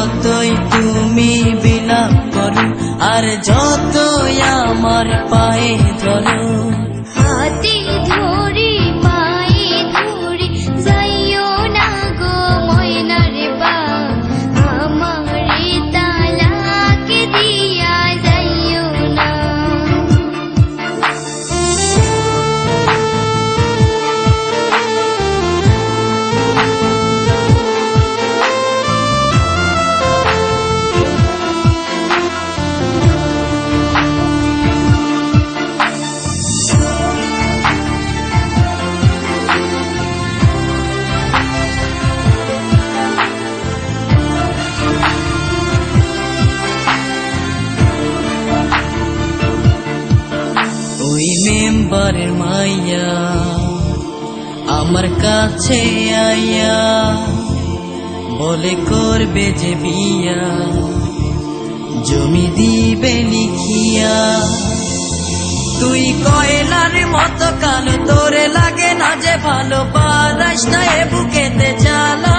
যতই তুমি বিলাপ করো আর যতই আমার পায়ে ধরো, হাতে ধরে পায়ে ধরে যাইও না গো ময়নার বাপ, আমারে তালাক দিয়া যাইও না। ওই মেম্বারের মাইয়া আমার কাছে আইয়া বলে করবে যে বিয়া, জমি দিবে লিখিয়া। তুই কয়লার মতো কালো, তোরে লাগে না যে ভালো, পারাস না এ বুকেতে জ্বালা।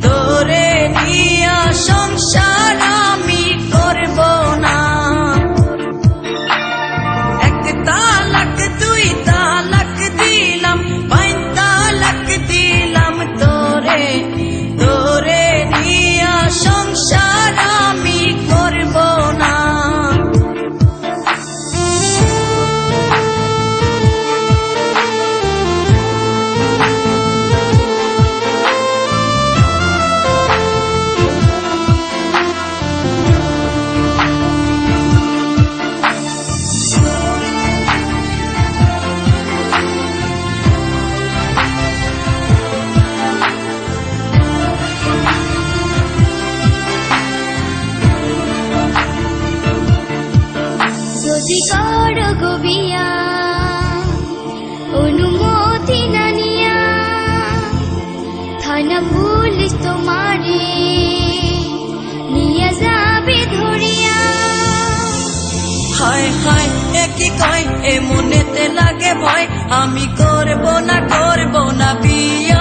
তোরে নিয়া সংসার আমি করব না, এক তালাক দুই তালাক দিলাম, পাঁচ তালাক দিলাম তোরে, তোরে নিয়া সংসার আমি করব না। যদি করো গো বিয়া অনুমতি না নিয়া, থানা পুলিশ তোমারে নিয়ে যাবে ধরিয়া। হায় হায় একই কয়, এ মনেতে লাগে ভয়, আমি করব না বিয়া।